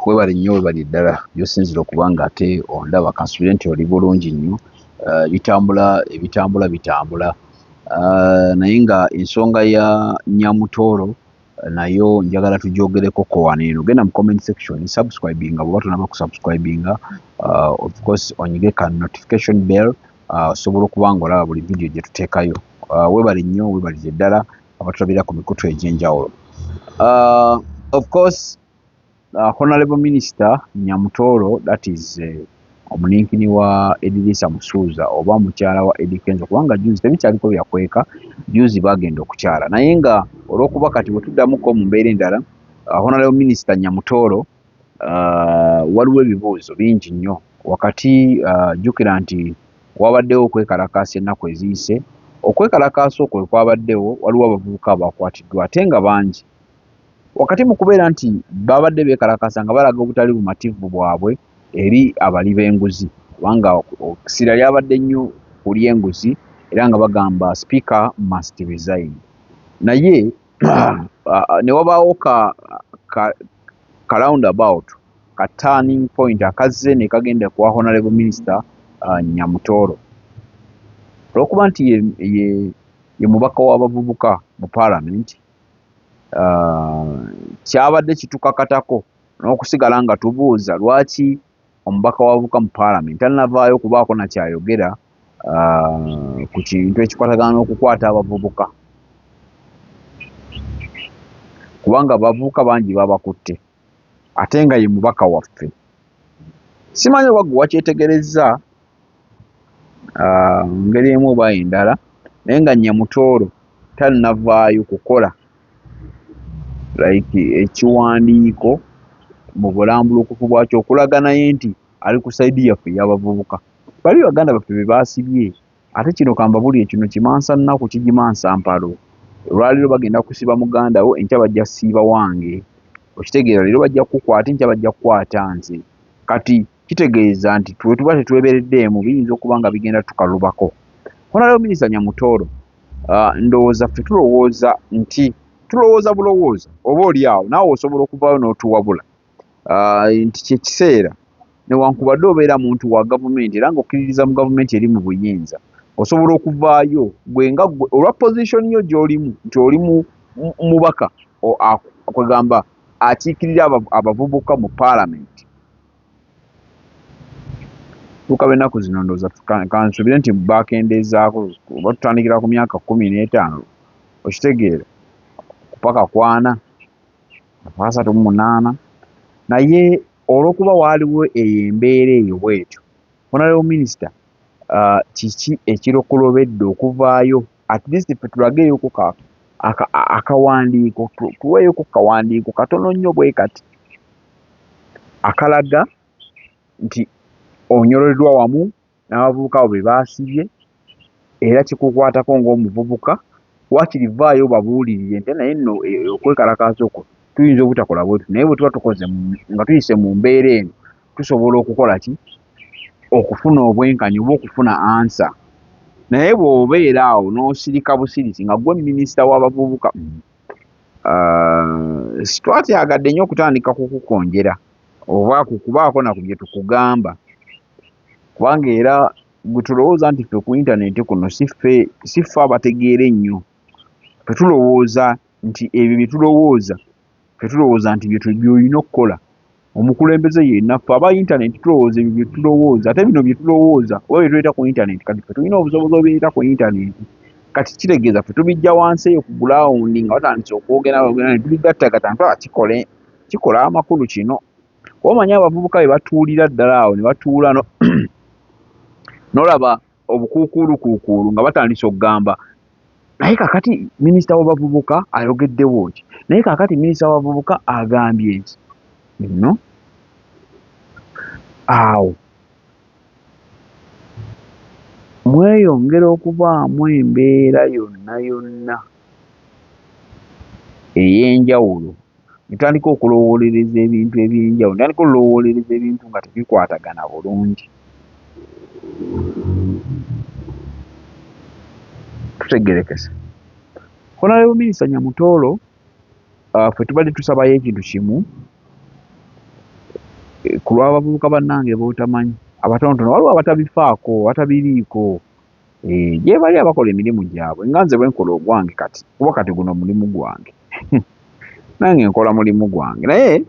Webale nnyo webale ddala by'osinzira okuba nga ate ondaba kansubire nti oli bulungi nnyo. Bitambula naye nga ensonga ya Nyamutoolo nayo njagala tugyogereko wano eno. Genda mu comment section subscribinga bw'oba tonaba kusubscribinga, of course onyige ka notification bell osobola okuba nga olaba buli video gye tuteekayo. Webale nnyo webalire ddala abatulabira ku mikutu egy'enjawulo. Of course Honorable Minister Nyamutoolo, that is omuninkini wa Edrisa Musuuza oba mukyala wa Eddy Kenzo, kubanga juzi tebikyaliko byakweka, juzi bagenda okukyala. Naye nga olw'okuba kati bwe tuddamuko mu mbeera endala, Honorable Minister Nyamutoolo waliwo ebibuuzo bingi nnyo wakati. Jjukira nti wabaddewo okwekalakaasa ennaku eziyise. Okwekalakaasa okwo kwabaddewo, waliwo abavubuka abakwatiddwa ate nga bangi. Wakati mu kubeera nti babadde beekalakaasa nga balaga obutali bumativu bwabwe eri abali b'enguzi, kubanga okusira lyabadde nnyo kuli enguzi era nga bagamba speaker must resign. Naye ne wabaawo ka roundabout, ka turning point akazze ne kagenda kwa Honorable Minister Nyamutoolo. Olw'okuba nti ye mubaka w'abavubuka mu Parliament, kyabadde kitukakatako n'okusigala nga tubuuza lwaki omubaka w'abavubuka mu Parliament tanavaayo okubaako na kyayogera ku kintu ekikwatagana n'okukwata abavubuka, kubanga abavubuka bangi babakutte ate nga ye mubaka waffe. Simanyi oba gwe wakyetegerezza ngeri emu oba endala, naye nga Nyamutoolo tanavaayo kukola ekiwandiiko mu bulambulukufu bwakyo okulaga naye nti ali ku saidi yaffe ey'abavubuka. Bali baganda baffe be baasibye, ate kino kambabulire, kino kimansa nnaku kigimansa mpalo. Olwaleero bagenda kusiba muganda wo, enkya bajja kusiiba wange. Okitegeera, leero bajja kukukwata, enkya bajja kukwata nze. Kati kitegeeza nti twe tuba tetwebereddeemu, biyinza okuba nga bigenda tukalubako. Honorable Minister Nyamutoolo, ndowooza ffe tulowooza nti tulowooza bulowooza oba oli awo naawe osobola okuvaayo n'otuwabula nti kyekiseera newankubadde obeera muntu wa gavumenti era ng'okkiririza mu gavumenti eri mu buyinza, osobola okuvaayo gwe nga gwe olwa position yo gy'olimu nti oli mubaka kwegamba akiikirira abavubuka mu Parliament. Tukabe ennaku zino ndowooza kansubire nti bakendeezaako oba tutandikira ku myaka 15 okitegeera paka 40 38, naye olw'okuba waaliwo embeera eyo bwetyo, Honorable Minister, kiki ekirokolobedde okuvaayo at least ffe tulageeyoko akawandiiko, tuweeyoko kawandiiko katono nnyo bwe kati akalaga nti onyoloddwa wamu n'abavubuka abo be baasibye era kikukwatako ng'omuvubuka, wakiri vaayo babuulirire nti naye nno okwekalakaasa okwo tuyinza obutakola bwetu, naye bwe tuba tukoze nga tuyise mu mbeera eno tusobola okukola ki? Okufuna obwenkanya oba okufuna ansa. Naye bw'obeera awo n'osirika busirisi nga gwe minisita w'abavubuka, sitwatyagadde nnyo okutandika kukukonjera oba kukubaako na ku bye tukugamba, kubanga era gwe tulowooza nti ffe ku intaneti kuno si ffe abategeera ennyo. Ffe tulowooza nti ebyo bye tulowooza, ffe tulowooza nti by'olina okukola. Omukulembeze yenna ffe aba intaneti tulowooza ebyo bye tulowooza, ate bino bye tulowooza oba bye tuleeta ku intaneti kati ffe tulina obusobozi obuleeta ku intaneti. Kati kitegeeza ffe tubijja wansi eyo ku gulawundi nga batandise okwogera ne tubigattagatta nti kikola amakulu kino. Omanyi abavubuka be batuulira ddala awo ne batuula n'olaba obukuukuulukuukuulu nga batandise okugamba naye kakati minisita w'abavubuka ayogeddewo ki, naye kakati minisita w'abavubuka agambye ki no. Awo mweyongera okubaamu embeera yonna ey'enjawulo, netandika okulowoolereza ebintu eby'enjawulo, netandika olowoolereza ebintu nga tebikwatagana bulungi. Tutegerekese. Honorable Minister Nyamutoolo, ffe tubadde tusabayo ekintu kimu, ku lw'abavubuka bannange b'otamanyi abatonotono waliwo abatabifaako batabiriiko gye bali abakola emirimu gyabwe nga nze bwe nkola ogwange kati kuba kati guno mulimu gwange nange nkola mulimu gwange naye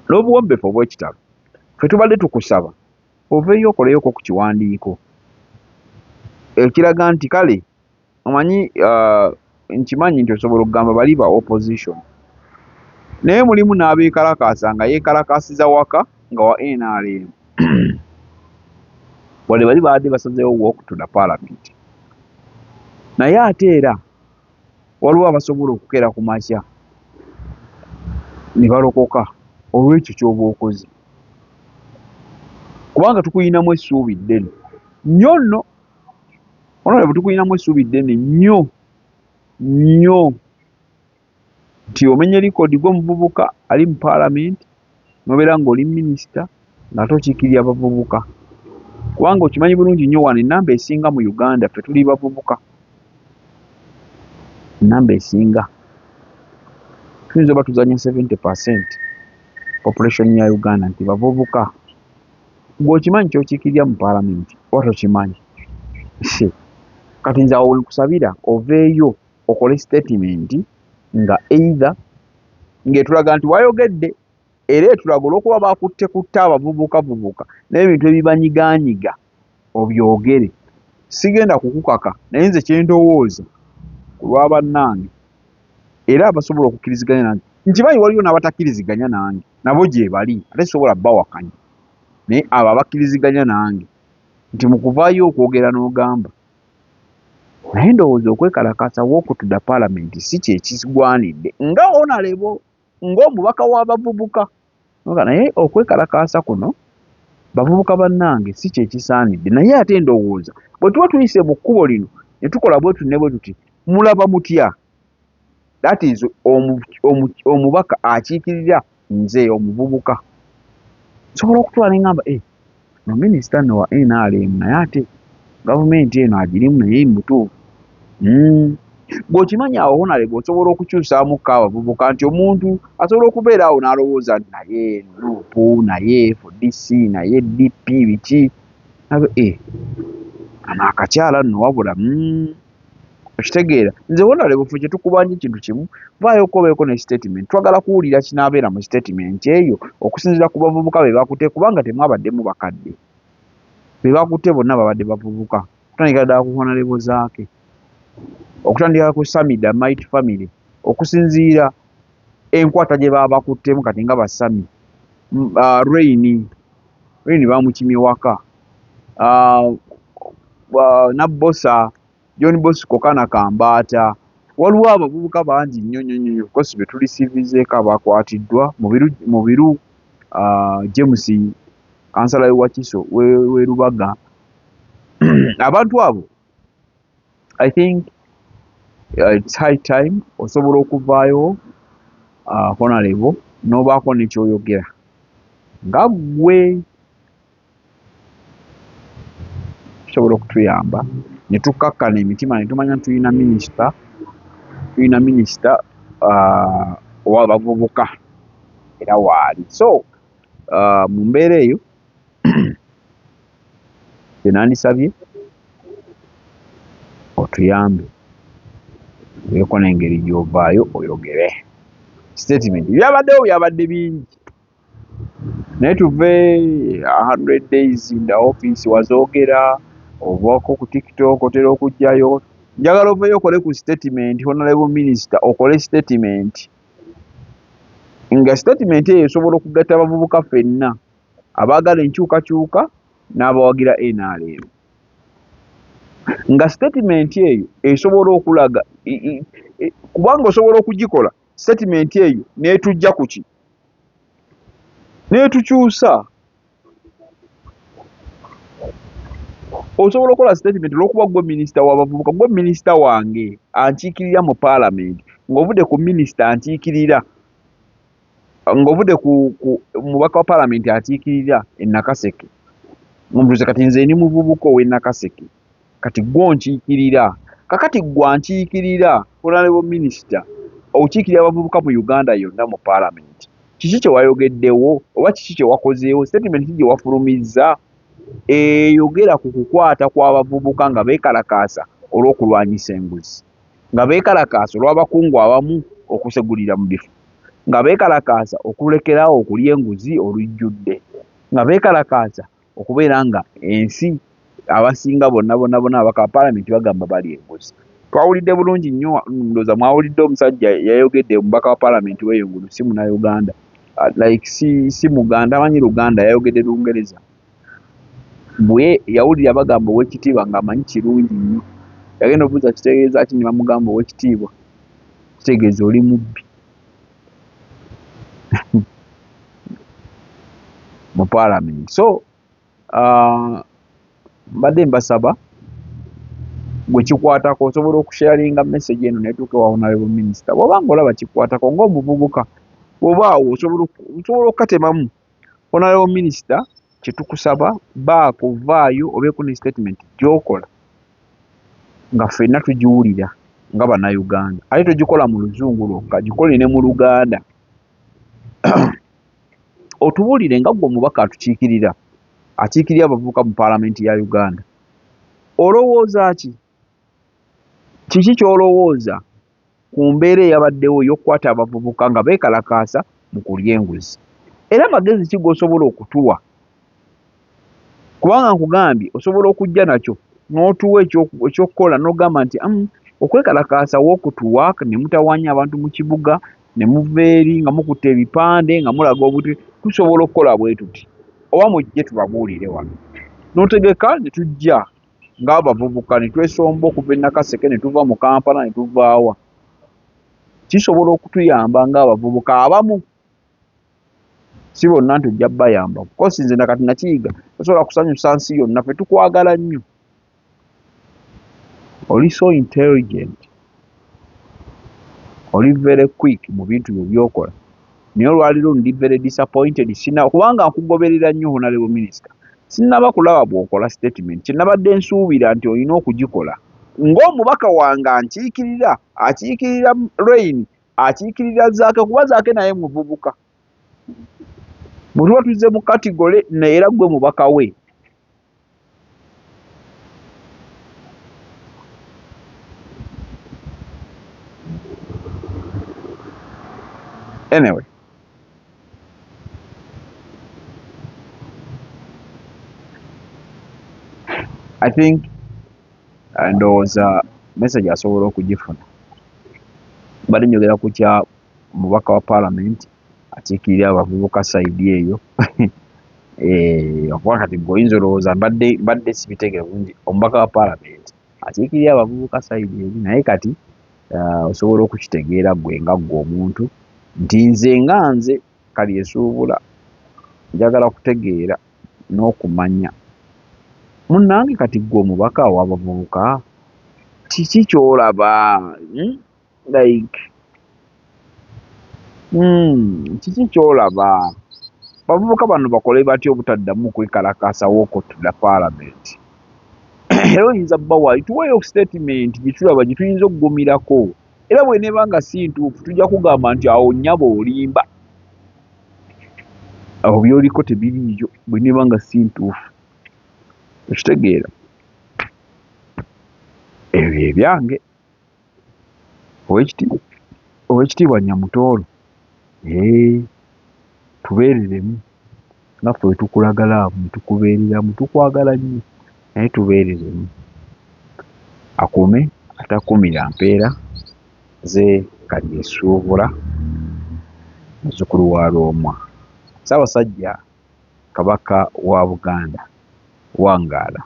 n'obuwombefu obw'ekitalo ffe tubadde tukusaba oveeyo okoleyoko ku kiwandiiko ekiraga nti kale omanyi nkimanyi nti osobola okugamba bali ba opposition naye mulimu n'abeekalakaasa nga yeekalakaasiza waka nga wa NRM wadde bali baadde basazeewo walk to the parliament naye ate era waliwo abasobola okukera ku makya ne balokoka olw'ekyo ky'oba okoze kubanga tukuyinamu essuubi ddene nnyo nno onoolabwe tukuyinamu essuubi ddene nnyo nnyo nti omenye likodi gw'omuvubuka ali mu paalamenti nobeera ng'oli minisita nga tokiikirira bavubuka kubanga okimanyi bulungi nnyo wano ennamba esinga mu Uganda ffe tuli bavubuka ennamba esinga tuyinza oba tuzanya 70% population ya Uganda nti bavubuka ng'okimanyi kyokiikirira mu paalamenti oba tokimanyi kati nze awo nkusabira oveeyo okole statement nga either ng'etulaga nti wayogedde era etulaga olw'okuba bakutte abavubuka n'ebintu ebibanyigaanyiga obyogere sigenda kukukaka naye nze kyendowooza ku lwa bannange era abasobola okukkiriziganya nange nkimanyi waliwo n'abatakkiriziganya nange nabo gye bali ate sobola bawakanya naye abo abakkiriziganya nange nti mu kuvaayo okwogera n'ogamba naye ndowooza okwekalakaasa walk to the parliament si kyekigwanidde nga onalebo ng'omubaka w'abavubuka naye okwekalakaasa kuno bavubuka bannange si kyekisaanidde naye ate ndowooza bwe tuba tuyise mu kkubo lino ne tukola bwe tunne bwe tuti mulaba mutya that is omubaka akiikirira nze omuvubuka nsobola okutwala ne ngamba no minisita nno wa NRM naye ate gavumenti eno agirimu naye mutuufu bw'okimanyi awo honalebwa osobola okukyusaamuko abavubuka nti omuntu asobola okubeera awo n'alowooza nti naye nuupu naye FDC naye DP biki ano akakyala nno wabula okitegeera nze honalebwa ffe kye tukubanja ekintu kimu vaayo okobeeko ne statement twagala kuwulira kinaabeera mu statement eyo okusinziira ku bavubuka be bakutte kubanga temwabaddemu bakadde be bakutte bonna babadde bavubuka kutandikira ddala ku honalebwa zaake okutandika ku Samida Might Family okusinziira enkwata gye baba bakuttemu kati nga basami Rain bamukimye waka Nabbosa John Bosco Kana Kambaata waliwo abavubuka bangi nnyo kosi be tulisiivizeeko abakwatiddwa mu biru James kansala Wakiso we Rubaga abantu abo I think it's high time osobola okuvaayo honalebo n'obaako nekyoyogera nga gwe tusobola okutuyamba ne tukkakkana emitima ne tumanya tulina minisita ow'abavubuka era waali so mu mbeera eyo tenandisabye otuyambe beeko n'engeri gy'ovaayo oyogere statement byabadde bingi naye tuve 100 days in the office wazoogera ovaako ku TikTok otera okujjayo njagala oveeyo okole ku statement honorable minister okole statement nga statement eyo esobola okugatta abavubuka ffenna abaagala enkyukakyuka n'abawagira NRM nga statement eyo esobola okulaga kubanga osobola okugikola statement eyo n'etujja ku ki n'etukyusa osobola okukola statement olw'okuba gwe minisita w'abavubuka gwe minisita wange ankiikirira mu paalamenti ng'ovudde ku minisita ankiikirira ng'ovudde ku mubaka wa paalamenti ankiikirira e Nakaseke mumbuuze kati nze ni muvubuka ow'e Nakaseke kati gwe onkiikirira kakati gwe ankiikirira honorable minisita okiikirira abavubuka mu Uganda yonna mu paalamenti kiki kye wayogeddewo oba kiki kye wakozeewo, statement gye wafulumizza eyogera ku kukwata kw'abavubuka nga beekalakaasa olw'okulwanyisa enguzi, nga beekalakaasa olw'abakungu abamu okusegulira mu bifo, nga beekalakaasa okulekerawo okulya enguzi olujjudde, nga beekalakaasa okubeera nga ensi abasinga bonna abaka paalamenti bagamba bali enguzi. Twawulidde bulungi nnyo, ndowooza mwawulidde omusajja yayogedde omubaka wa paalamenti w'eyo ngulu, si Munnayuganda, like si Muganda, amanyi Luganda, yayogedde Lungereza. Bwe yawulira bagamba Oweekitiibwa ng'amanyi kirungi nnyo, yagenda obuuza kitegeeza ki, ne bamugamba Oweekitiibwa kitegeeza oli mubbi mu paalamenti. So mbadde mbasaba gwe kikwatako osobola okusharinga message eno netuuke wa Honorable Minister. Bw'oba ng'olaba kikwatako ng'omuvubuka, bw'obaawo osobola okukatemamu. Honorable Minister, kye tukusaba baako vaayo obeeko ne statement gy'okola nga ffenna tugiwulira nga Bannayuganda, ate togikola mu Luzungu lwokka, gikole ne mu Luganda. Otubuulire nga gwe omubaka atukiikirira, akiikirira abavubuka mu paalamenti ya Uganda. Olowooza ki? Kiki ky'olowooza ku mbeera eyabaddewo y'okukwata abavubuka nga beekalakaasa mu kulya enguzi? Era magezi ki g'osobola okutuwa? Kubanga nkugambye osobola okujja nakyo n'otuwa ekyokukola n'ogamba nti okwekalakaasa w'okutuwa ne mutawaanya abantu mu kibuga ne muva eri nga mukutte ebipande nga mulaga obuti, tusobola okukola bwe tuti, oba mujje tubabuulire wano. N'otegeka ne tujja ng'abavubuka ne twesomba okuva e Nakaseke ne tuva mu Kampala ne tuvaawa. Kisobola okutuyamba ng'abavubuka abamu, si bonna nti ojja bayamba, kuko nze nakati nakiyiga osobola kusanyusa nsi yonna, ffe tukwagala nnyo. Oli so intelligent, oli very quick mu bintu byo byokola, naye olwaliro ndi very disappointed kubanga nkugoberera nnyo Honorable Minister. Sinnaba kulaba bw'okola statement, kye nabadde nsuubira nti olina okugikola ng'omubaka wange akiikirira Rain, akiikirira Zaake, kuba Zaake naye muvubuka. Bwe tuba tuzze mu kategole naye era gwe mubaka we. Anyway, I think ndowooza message asobola okugifuna. Mbadde njogera ku kya mubaka wa paalamenti akiikirira abavubuka sayidi eyo. Okuba kati bw'oyinza olowooza mbadde sibitegere bulungi, omubaka wa paalamenti akiikirira abavubuka sayidi eyo, naye kati osobola okukitegeera gwe nga ggwe omuntu nti nze kali esuubula njagala kutegeera n'okumanya munnange kati ggwe omubaka w'abavubuka kiki ky'olaba, like kiki ky'olaba bavubuka bano bakole batya obutaddamu kwekalakaasa w'okottula paalamenti? Era oyinza bbawa tuweeyo statement gye tulaba gye tuyinza okugumirako, era bw'eneeba nga si ntuufu tujja kugamba nti awo nnyabo olimba, aho by'oliko tebiriiyo, bw'eneeba nga si ntuufu. Okitegeera? Ebyo ebyange. Oweekitiibwa Nyamutoolo, tubeereremu naffe we tukulagala tukubeereramu, tukwagala nnyo naye tubeereremu. Akume atakumira mpeera ze kali esuubula muzzukulu wa Loomwa, Ssaabasajja Kabaka wa Buganda wangaala.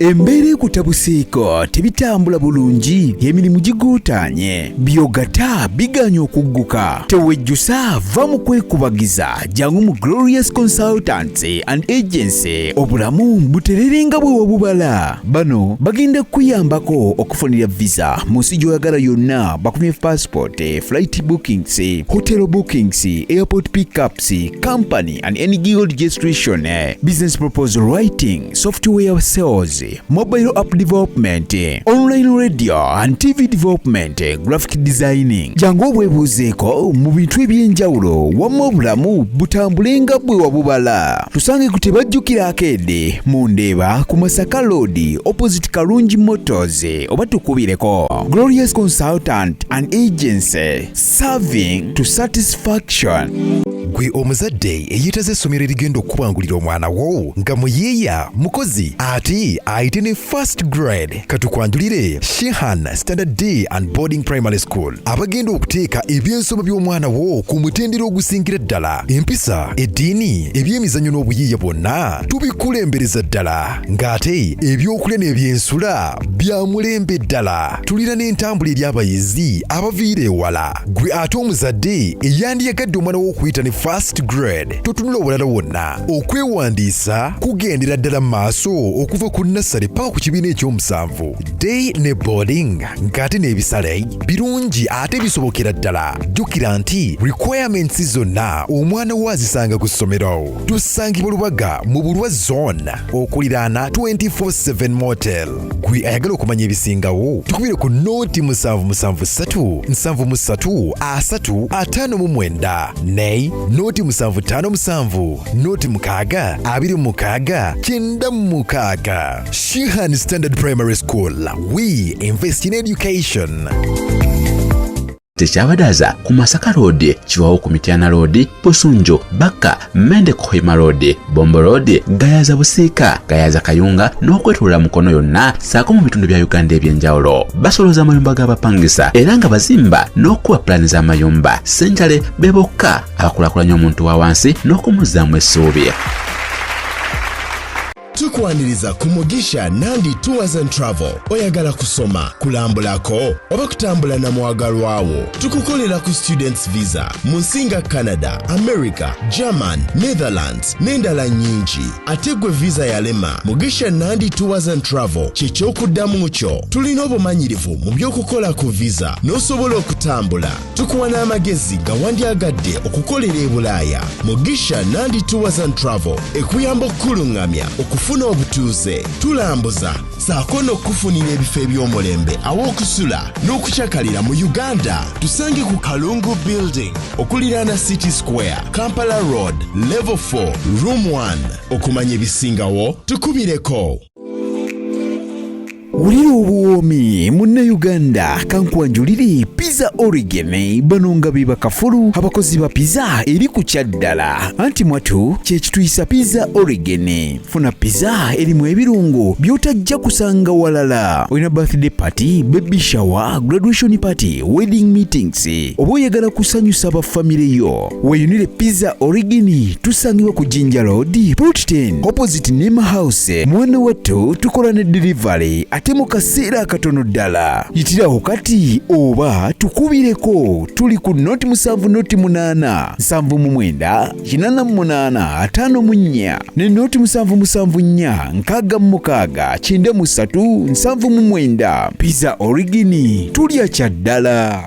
Embeera ekutabuseeko tebitambula bulungi, emirimu giguutaanye, byogata biganya okugguka, tewejjusa va mu kwekubagiza jangu mu Glorious Consultancy and Agency, obulamu butererenga bwe wabubala. Bano bagenda kuyambako okufunira visa mu nsi gy'oyagala yonna, bakumye passport, flight bookings, hotel bookings, airport pickups, company and any gig registration, business proposal writing, software sales, mobile app development, online radio and TV development, graphic designing. Jangu obwebuuzeeko mu bintu ebyenjawulo wamma obulamu butambulenga bwe wabubala. Tusange ku Tebajjukira Arcade mu Ndeeba ku Masaka Road opposite Kalungi Motors oba tukubireko. Glorious Consultant and Agency, serving to satisfaction. Gwe omuzadde eyitaze essomero erigenda okubangulira omwana wo nga muyeeya mukozi ate ayite ne first grade katukwanjulire Shehan Standard Day and Boarding Primary School abagenda okuteeka ebyensoma by'omwana wo ku mutendera ogusingira ddala. Empisa, eddiini, ebyemizannyo n'obuyiiya bwonna tubikulembereza ddala ng'ate ebyokulya n'ebyensula bya mulembe ddala. Tulina n'entambula eri abayizi abaviira ewala. Gwe ate omuzadde eyandiyagadde omwana wo okuyita ne first grade totunula obulala wonna okwewandiisa kugendera ddala maaso okuva ku nursery paka ku kibiina ekyomusanvu. Day ne boarding ng'ate n'ebisale birungi ate bisobokera ddala. Jjukira nti requirements zonna omwana wo azisanga ku ssomero. Tusangibwa Lubaga mu Bulwa Zone okuliraana 24/7 Motel. Gwe ayagala okumanya ebisingawo tukubire ku noti 773 73 359 ne noti 757 noti 6 26 96. Shehan Standard Primary School. We invest in education. Tekyabadaza ku Masaka Road, Chiwawo ku Mityana Road, Busunjo, Baka, Mende Kohima Road, Bombo Road, Gayaza Busiika, Gayaza Kayunga n'okwetulula Mukono yonna saako mu bitundu bya Uganda ebyenjawulo. Basoloza amayumba g'abapangisa era nga bazimba n'okuwa pulaani z'amayumba. Ssenjale be bokka abakulaakulanya omuntu wa wansi n'okumuzzaamu essuubi. Tukwaniriza ku Mugisha Nandi Tours and Travel. Oyagala kusoma, kulambulako oba kutambula na mwagalwawo. Tukukolera ku students visa mu nsinga Canada, America, German, Netherlands n'endala nyingi. Ate gwe visa yalema, Mugisha Nandi Tours and Travel ky'ekyokuddamu kyo. Tulina obumanyirivu mu by'okukola ku visa n'osobola okutambula. Tukuwa n'amagezi gawandyagadde okukolera e Bulaaya. Mugisha Nandi Tours and Travel ekuyamba okkulungamya okufuna obutuuze. Tulambuza saako n'okufunira ebifo eby'omulembe aw'okusula n'okukyakalira mu Uganda. Tusange ku Kalungu Building okuliraana City Square, Kampala Road, Level 4, Room 1. Okumanya ebisingawo tukubireko. Wulira obuwoomi Munnayuganda kankwanjulire Pizza Origin bano nga be bakafulu abakozi ba pizza eri ku kyaddala. Anti mwatu kyekituyisa Pizza Origin. Funa pizza erimu ebirungo by'otajja kusanga walala. Olina birthday party, baby shower, graduation party, wedding meetings oba oyagala kusanyusa bafamire yo. Weyunire Pizza Origin tusangibwa ku Jinja Road, Plot 10 opposite Nema House. Mwana wattu tukola ne delivery ate mu kaseera katono ddala. Yitiraho kati oba tukubireko. Tuli ku noti 7 noti 8 7 9 8 ne noti 7 6 9 3 Pizza Origin tulya kyaddala.